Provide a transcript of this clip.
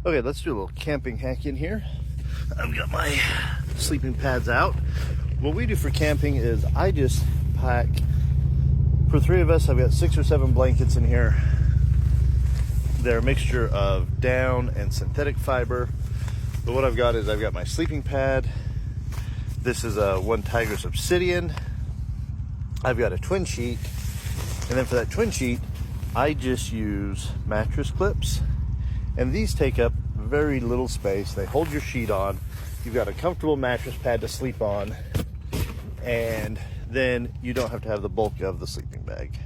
Okay, let's do a little camping hack in here. I've got my sleeping pads out. What we do for camping is I just pack, for 3 of us, I've got 6 or 7 blankets in here. They're a mixture of down and synthetic fiber. But what I've got is I've got my sleeping pad. This is a One Tigris Obsidian. I've got a twin sheet. And then for that twin sheet, I just use mattress clips. And these take up very little space. They hold your sheet on. You've got a comfortable mattress pad to sleep on. And then you don't have to have the bulk of the sleeping bag.